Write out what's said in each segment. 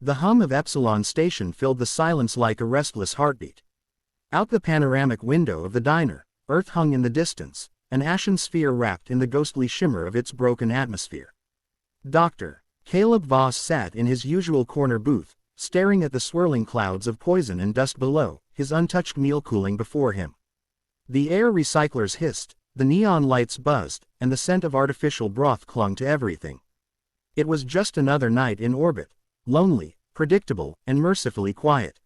The hum of Epsilon Station filled the silence like a restless heartbeat. Out the panoramic window of the diner, Earth hung in the distance, an ashen sphere wrapped in the ghostly shimmer of its broken atmosphere. Dr. Caleb Voss sat in his usual corner booth, staring at the swirling clouds of poison and dust below, his untouched meal cooling before him. The air recyclers hissed, the neon lights buzzed, and the scent of artificial broth clung to everything. It was just another night in orbit, lonely, predictable, and mercifully quiet.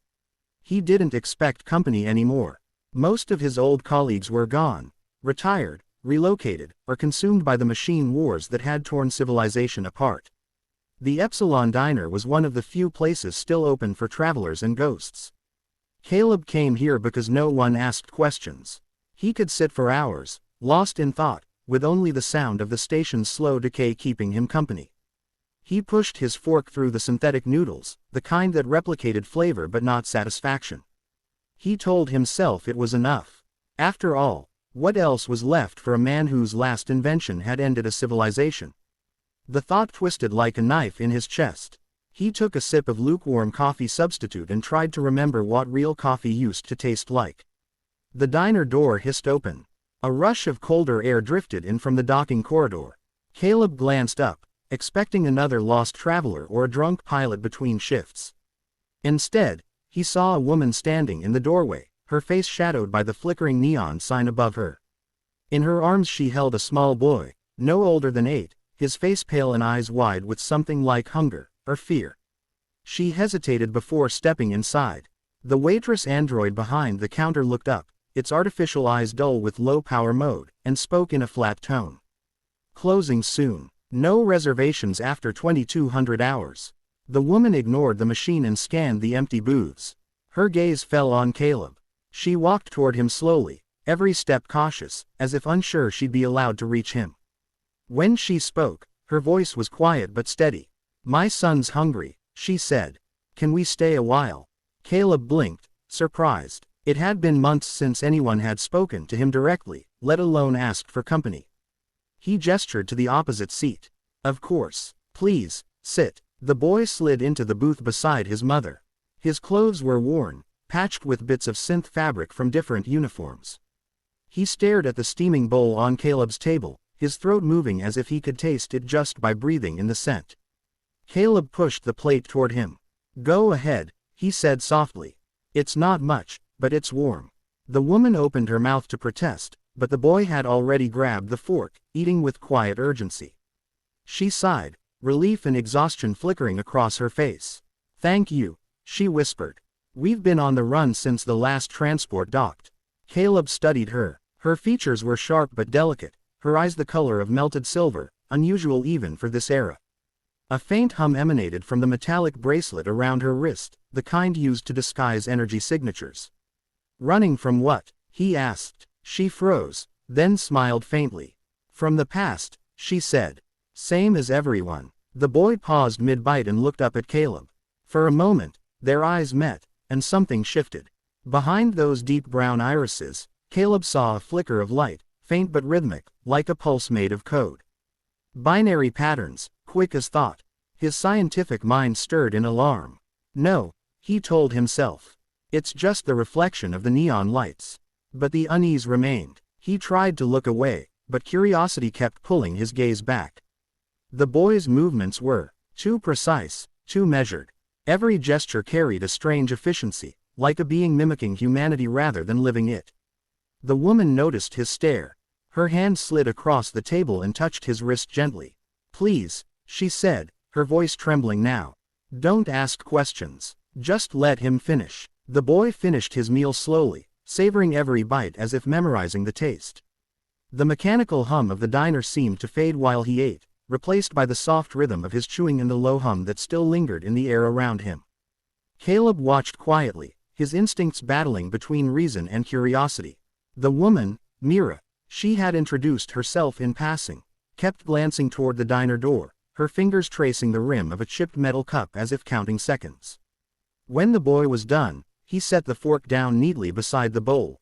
He didn't expect company anymore. Most of his old colleagues were gone, retired, relocated, or consumed by the machine wars that had torn civilization apart. The Epsilon Diner was one of the few places still open for travelers and ghosts. Caleb came here because no one asked questions. He could sit for hours, lost in thought, with only the sound of the station's slow decay keeping him company. He pushed his fork through the synthetic noodles, the kind that replicated flavor but not satisfaction. He told himself it was enough. After all, what else was left for a man whose last invention had ended a civilization? The thought twisted like a knife in his chest. He took a sip of lukewarm coffee substitute and tried to remember what real coffee used to taste like. The diner door hissed open. A rush of colder air drifted in from the docking corridor. Caleb glanced up, expecting another lost traveler or a drunk pilot between shifts. Instead, he saw a woman standing in the doorway, her face shadowed by the flickering neon sign above her. In her arms she held a small boy, no older than 8, his face pale and eyes wide with something like hunger or fear. She hesitated before stepping inside. The waitress android behind the counter looked up, its artificial eyes dull with low-power mode, and spoke in a flat tone. "Closing soon. No reservations after 2200 hours." The woman ignored the machine and scanned the empty booths. Her gaze fell on Caleb. She walked toward him slowly, every step cautious, as if unsure she'd be allowed to reach him. When she spoke, her voice was quiet but steady. "My son's hungry," she said. "Can we stay a while?" Caleb blinked, surprised. It had been months since anyone had spoken to him directly, let alone asked for company. He gestured to the opposite seat. "Of course. Please, sit." The boy slid into the booth beside his mother. His clothes were worn, patched with bits of synth fabric from different uniforms. He stared at the steaming bowl on Caleb's table, his throat moving as if he could taste it just by breathing in the scent. Caleb pushed the plate toward him. "Go ahead," he said softly. "It's not much, but it's warm." The woman opened her mouth to protest, but the boy had already grabbed the fork, eating with quiet urgency. She sighed, relief and exhaustion flickering across her face. "Thank you," she whispered. "We've been on the run since the last transport docked." Caleb studied her. Her features were sharp but delicate, her eyes the color of melted silver, unusual even for this era. A faint hum emanated from the metallic bracelet around her wrist, the kind used to disguise energy signatures. "Running from what?" he asked. She froze, then smiled faintly. "From the past," she said. "Same as everyone." The boy paused mid-bite and looked up at Caleb. For a moment, their eyes met, and something shifted. Behind those deep brown irises, Caleb saw a flicker of light, faint but rhythmic, like a pulse made of code. Binary patterns, quick as thought. His scientific mind stirred in alarm. "No," he told himself. "It's just the reflection of the neon lights." But the unease remained. He tried to look away, but curiosity kept pulling his gaze back. The boy's movements were too precise, too measured. Every gesture carried a strange efficiency, like a being mimicking humanity rather than living it. The woman noticed his stare. Her hand slid across the table and touched his wrist gently. "Please," she said, her voice trembling now. "Don't ask questions. Just let him finish." The boy finished his meal slowly, savoring every bite as if memorizing the taste. The mechanical hum of the diner seemed to fade while he ate, replaced by the soft rhythm of his chewing and the low hum that still lingered in the air around him. Caleb watched quietly, his instincts battling between reason and curiosity. The woman, Mira, she had introduced herself in passing, kept glancing toward the diner door, her fingers tracing the rim of a chipped metal cup as if counting seconds. When the boy was done, he set the fork down neatly beside the bowl.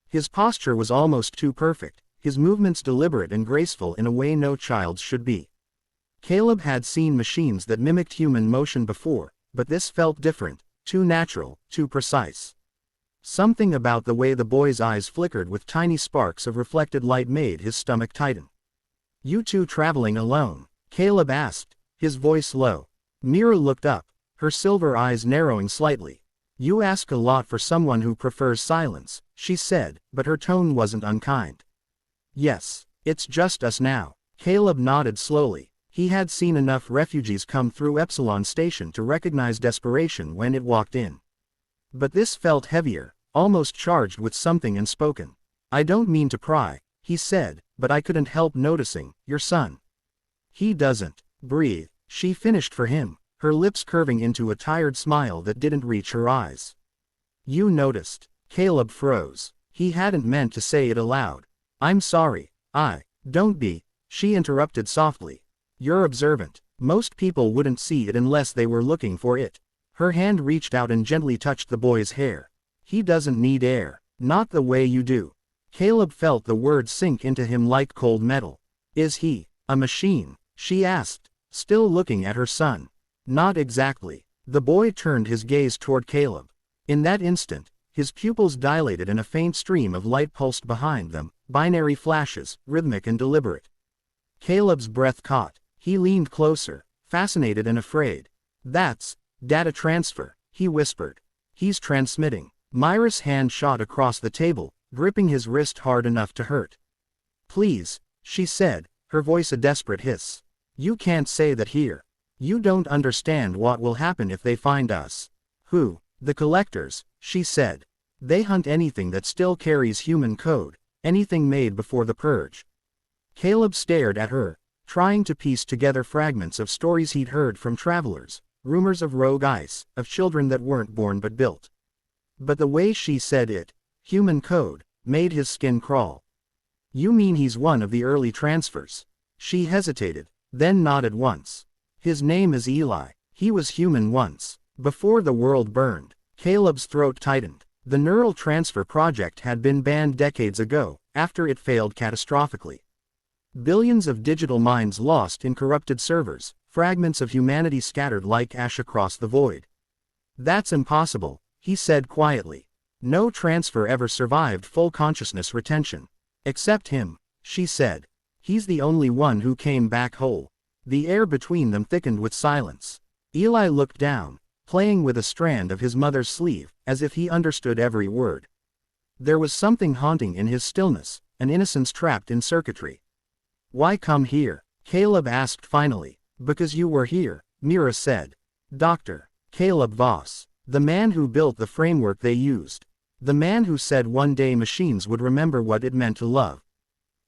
His posture was almost too perfect, his movements deliberate and graceful in a way no child's should be. Caleb had seen machines that mimicked human motion before, but this felt different, too natural, too precise. Something about the way the boy's eyes flickered with tiny sparks of reflected light made his stomach tighten. "You two traveling alone?" Caleb asked, his voice low. Mira looked up, her silver eyes narrowing slightly. "You ask a lot for someone who prefers silence," she said, but her tone wasn't unkind. "Yes, it's just us now." Caleb nodded slowly. He had seen enough refugees come through Epsilon Station to recognize desperation when it walked in. But this felt heavier, almost charged with something unspoken. "I don't mean to pry," he said, "but I couldn't help noticing, your son. He doesn't breathe," she finished for him, her lips curving into a tired smile that didn't reach her eyes. "You noticed?" Caleb froze. He hadn't meant to say it aloud. "I'm sorry, don't be," she interrupted softly. "You're observant. Most people wouldn't see it unless they were looking for it." Her hand reached out and gently touched the boy's hair. "He doesn't need air. Not the way you do." Caleb felt the words sink into him like cold metal. "Is he a machine?" she asked, still looking at her son. "Not exactly." The boy turned his gaze toward Caleb. In that instant, his pupils dilated and a faint stream of light pulsed behind them, binary flashes, rhythmic and deliberate. Caleb's breath caught. He leaned closer, fascinated and afraid. "That's data transfer," he whispered. "He's transmitting." Myra's hand shot across the table, gripping his wrist hard enough to hurt. "Please," she said, her voice a desperate hiss. "You can't say that here. You don't understand what will happen if they find us." "Who?" "The collectors," she said. "They hunt anything that still carries human code, anything made before the purge." Caleb stared at her, trying to piece together fragments of stories he'd heard from travelers, rumors of rogue ice, of children that weren't born but built. But the way she said it, human code, made his skin crawl. "You mean he's one of the early transfers?" She hesitated, then nodded once. "His name is Eli. He was human once, before the world burned." Caleb's throat tightened. The neural transfer project had been banned decades ago, after it failed catastrophically. Billions of digital minds lost in corrupted servers, fragments of humanity scattered like ash across the void. "That's impossible," he said quietly. "No transfer ever survived full consciousness retention. Except him," she said. "He's the only one who came back whole." The air between them thickened with silence. Eli looked down, playing with a strand of his mother's sleeve, as if he understood every word. There was something haunting in his stillness, an innocence trapped in circuitry. "Why come here?" Caleb asked finally. "Because you were here," Mira said. "Dr. Caleb Voss. The man who built the framework they used. The man who said one day machines would remember what it meant to love."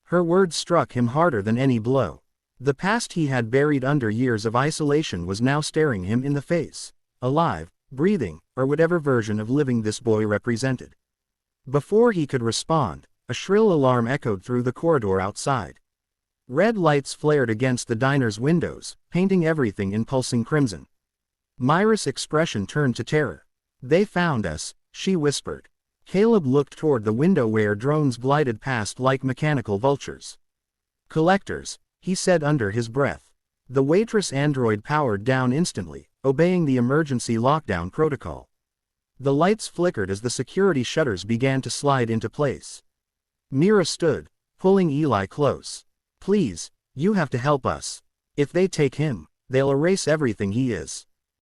Her words struck him harder than any blow. The past he had buried under years of isolation was now staring him in the face, alive, breathing, or whatever version of living this boy represented. Before he could respond, a shrill alarm echoed through the corridor outside. Red lights flared against the diner's windows, painting everything in pulsing crimson. Myra's expression turned to terror. "They found us," she whispered. Caleb looked toward the window where drones glided past like mechanical vultures. "Collectors," he said under his breath. The waitress android powered down instantly, obeying the emergency lockdown protocol. The lights flickered as the security shutters began to slide into place. Mira stood, pulling Eli close. "Please, you have to help us. If they take him, they'll erase everything he is."